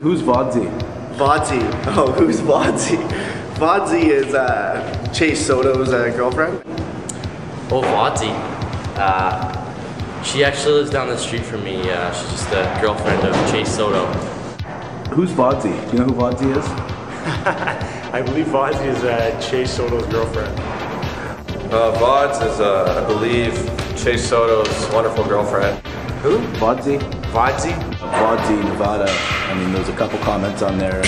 Who's Vodzi? Vodzi. Oh, who's Vodzi? Vodzi is Chase Soto's girlfriend. Oh, Vodzi. She actually lives down the street from me. She's just a girlfriend of Chase Soto. Who's Vodzi? Do you know who Vodzi is? I believe Vodzi is Chase Soto's girlfriend. Vods is, I believe, Chase Soto's wonderful girlfriend. Who? Vodzi? Vodzi? Vodzi, Nevada. I mean, there's a couple comments on there.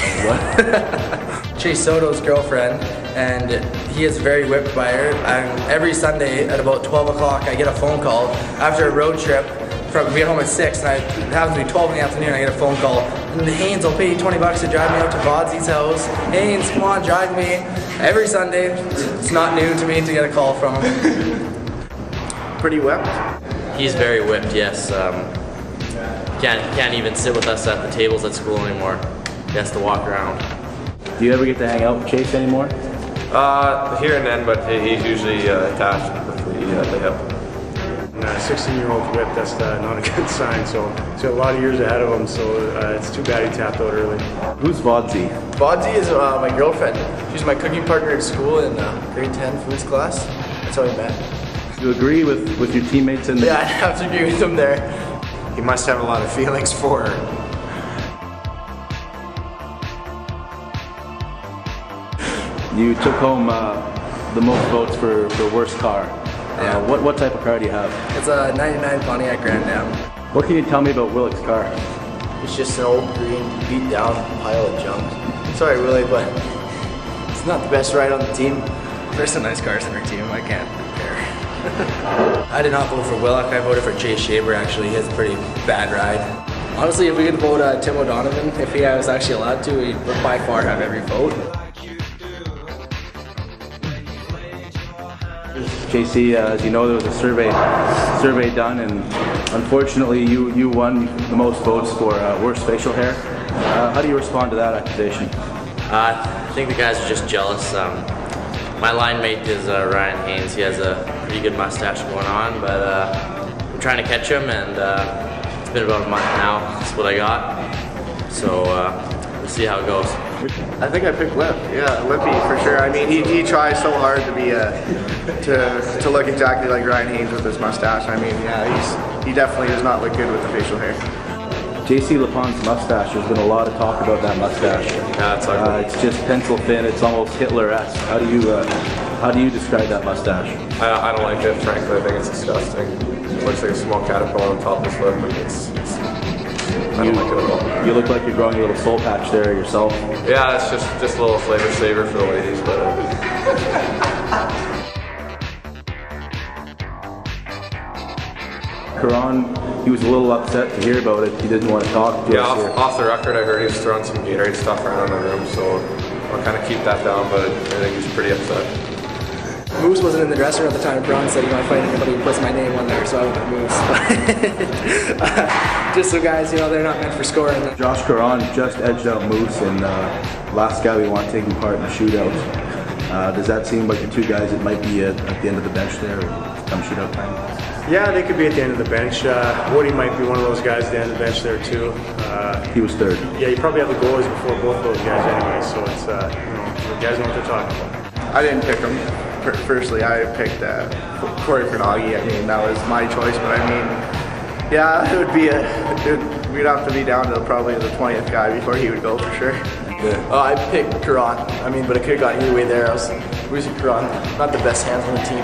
Chase Soto's girlfriend, and he is very whipped by her. And every Sunday at about 12 o'clock, I get a phone call after a road trip. We get home at 6, and it happens to be 12 in the afternoon. I get a phone call, and Haynes, I'll pay you $20 to drive me out to Vodzi's house. Haynes, come on, drive me. Every Sunday, it's not new to me to get a call from him. Pretty whipped. He's very whipped, yes. Can't even sit with us at the tables at school anymore. He has to walk around. Do you ever get to hang out with Chase anymore? Here and then, but he's usually attached with the hip. 16-year-old whip, that's not a good sign, so he's got a lot of years ahead of him, so it's too bad he tapped out early. Who's Vodzi? Vodzi is my girlfriend. She's my cooking partner at school in grade 10 foods class. That's how we met. Do you agree with your teammates in the... Yeah, I'd have to agree with him there. He must have a lot of feelings for her. You took home the most votes for worst car. Yeah. What type of car do you have? It's a 99 Pontiac Grand Am. What can you tell me about Willick's car? It's just an old green, beat down pile of junk. Sorry, Willie, but it's not the best ride on the team. There's some nice cars in our team, I can't compare. I did not vote for Willock, I voted for Chase Shaver actually. He has a pretty bad ride. Honestly, if we could vote Tim O'Donovan, if he was actually allowed to, he'd by far have every vote. JC, as you know, there was a survey done, and unfortunately you won the most votes for worst facial hair. How do you respond to that accusation? I think the guys are just jealous. My line mate is Ryan Haynes. He has a pretty good mustache going on, but I'm trying to catch him, and it's been about a month now. That's what I got. So we'll see how it goes. I think I picked Lip. Yeah, Lippy for sure. I mean, he tries so hard to be to look exactly like Ryan Haynes with his mustache. I mean, yeah, he definitely does not look good with the facial hair. JC Lapon's mustache. There's been a lot of talk about that mustache. Yeah, it's ugly. It's just pencil thin. It's almost Hitler-esque. How do you describe that mustache? I don't like it, frankly. I think it's disgusting. It looks like a small caterpillar on top of his lip, and I don't like it at all. You look like you're growing a little soul patch there yourself. Yeah, it's just a little flavor saver for the ladies, but Karan, he was a little upset to hear about it. He didn't want to talk to us here. Off the record, I heard he was throwing some Gatorade stuff around in the room, so I'll kind of keep that down, but I think he's pretty upset. Moose wasn't in the dressing room at the time. Braun said, you know, I fight anybody who puts my name on there, so I went with Moose. Just so guys, you know, they're not meant for scoring. Josh Karan just edged out Moose, and last guy we want taking part in the shootout. Does that seem like the two guys that might be at the end of the bench there come shootout time? Yeah, they could be at the end of the bench. Woody might be one of those guys at the end of the bench there too. He was third. Yeah, you probably have the goalies before both of those guys anyway, so it's, you know, the guys know what they're talking about. I didn't pick him. Firstly, I picked Corey Fernaghi. I mean, that was my choice, but I mean, yeah, it would be we'd have to be down to probably the 20th guy before he would go for sure. I picked Karan. I mean, but it could have gone either way there. I was losing Karan. Not the best hands on the team.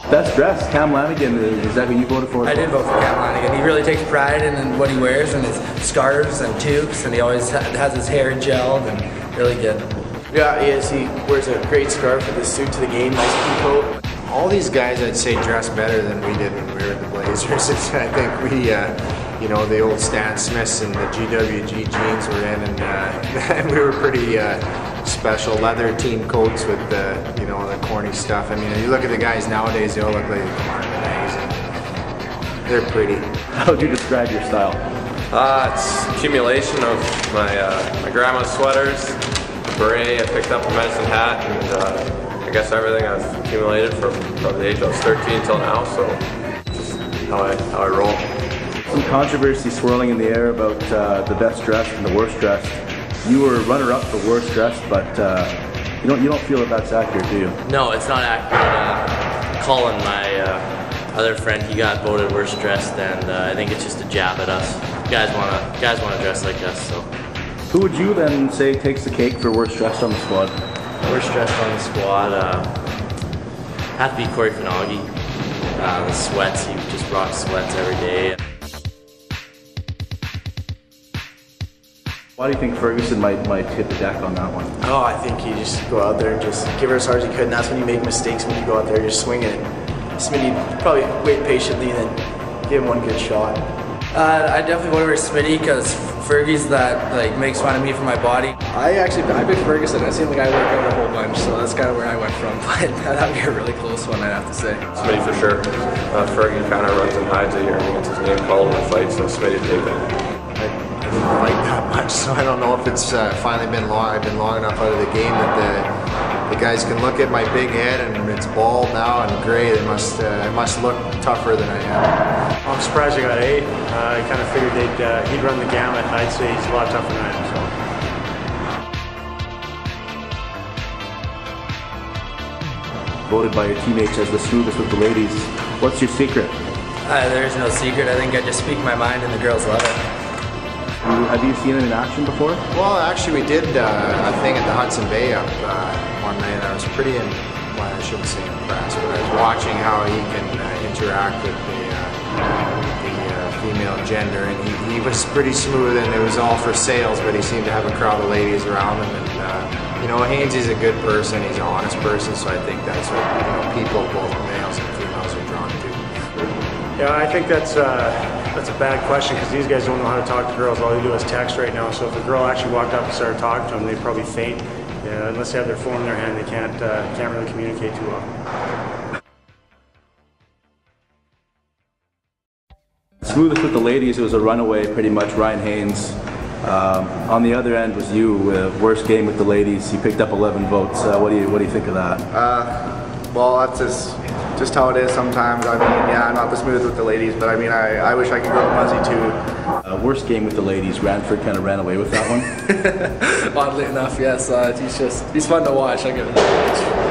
Best dressed, Cam Lanigan, is that who you voted for? I did vote for Cam Lanigan. He really takes pride in what he wears and his scarves and toques, and he always has his hair gelled and really good. Yeah, he is. He wears a great scarf with his suit to the game, nice pea coat. All these guys, I'd say, dress better than we did when we were in the Blazers. I think we, you know, the old Stan Smiths and the GWG jeans were in, and we were pretty special leather team coats with the, you know, the corny stuff. I mean, you look at the guys nowadays, they all look like magazine. They're pretty. How would you describe your style? It's accumulation of my grandma's sweaters, a beret I picked up, a medicine hat, and I guess everything I've accumulated from the age I was 13 till now. So just how I roll. Some controversy swirling in the air about the best dressed and the worst dressed. You were runner-up for worst dressed, but you don't feel that that's accurate, do you? No, it's not accurate. Colin, my other friend, he got voted worst dressed, and I think it's just a jab at us. Guys wanna dress like us, so. Who would you then say takes the cake for worst dressed on the squad? Worst dressed on the squad, have to be Corey Finagi. The sweats, he just rocks sweats every day. Why do you think Ferguson might hit the deck on that one? Oh, I think you just go out there and just give it as hard as you could, and that's when you make mistakes, when you go out there, you're swinging it. Smitty probably wait patiently and then give him one good shot. I definitely voted for Smitty because Fergie's that makes fun of me for my body. I picked Ferguson. I seem like I work out a whole bunch, so that's kind of where I went from. But that'd be a really close one, I'd have to say. Smitty for sure. Fergie kind of runs and hides it here and he gets his name called in a fight, so Smitty take it. I didn't like that much, so I don't know if it's finally been long. I've been long enough out of the game that the guys can look at my big head and it's bald now and gray. I must look tougher than I am. I'm surprised I got 8. I kind of figured he'd run the gamut. I'd say he's a lot tougher than I am. So. Voted by your teammates as the smoothest with the ladies. What's your secret? There's no secret. I think I just speak my mind and the girls love it. Have you seen him in action before? Well, actually we did a thing at the Hudson Bay up one night, and I was pretty well, I shouldn't say impressed, but I was watching how he can interact with the female gender, and he was pretty smooth, and it was all for sales, but he seemed to have a crowd of ladies around him, and you know, Hainsey's a good person, he's an honest person, so I think that's what people, both males and females, are drawn to. Yeah, I think that's a bad question because these guys don't know how to talk to girls. All they do is text right now. So if a girl actually walked up and started talking to them, they'd probably faint. Yeah, unless they have their phone in their hand, they can't really communicate too well. Smoothest with the ladies, it was a runaway, pretty much, Ryan Haynes. On the other end was you, worst game with the ladies. You picked up 11 votes. What do you think of that? Well, that's just how it is sometimes. I mean, yeah, I'm not the smooth with the ladies, but I mean, I wish I could go muzzy too. Worst game with the ladies. Ranford kind of ran away with that one. Oddly enough, yes. He's fun to watch. I give it that much.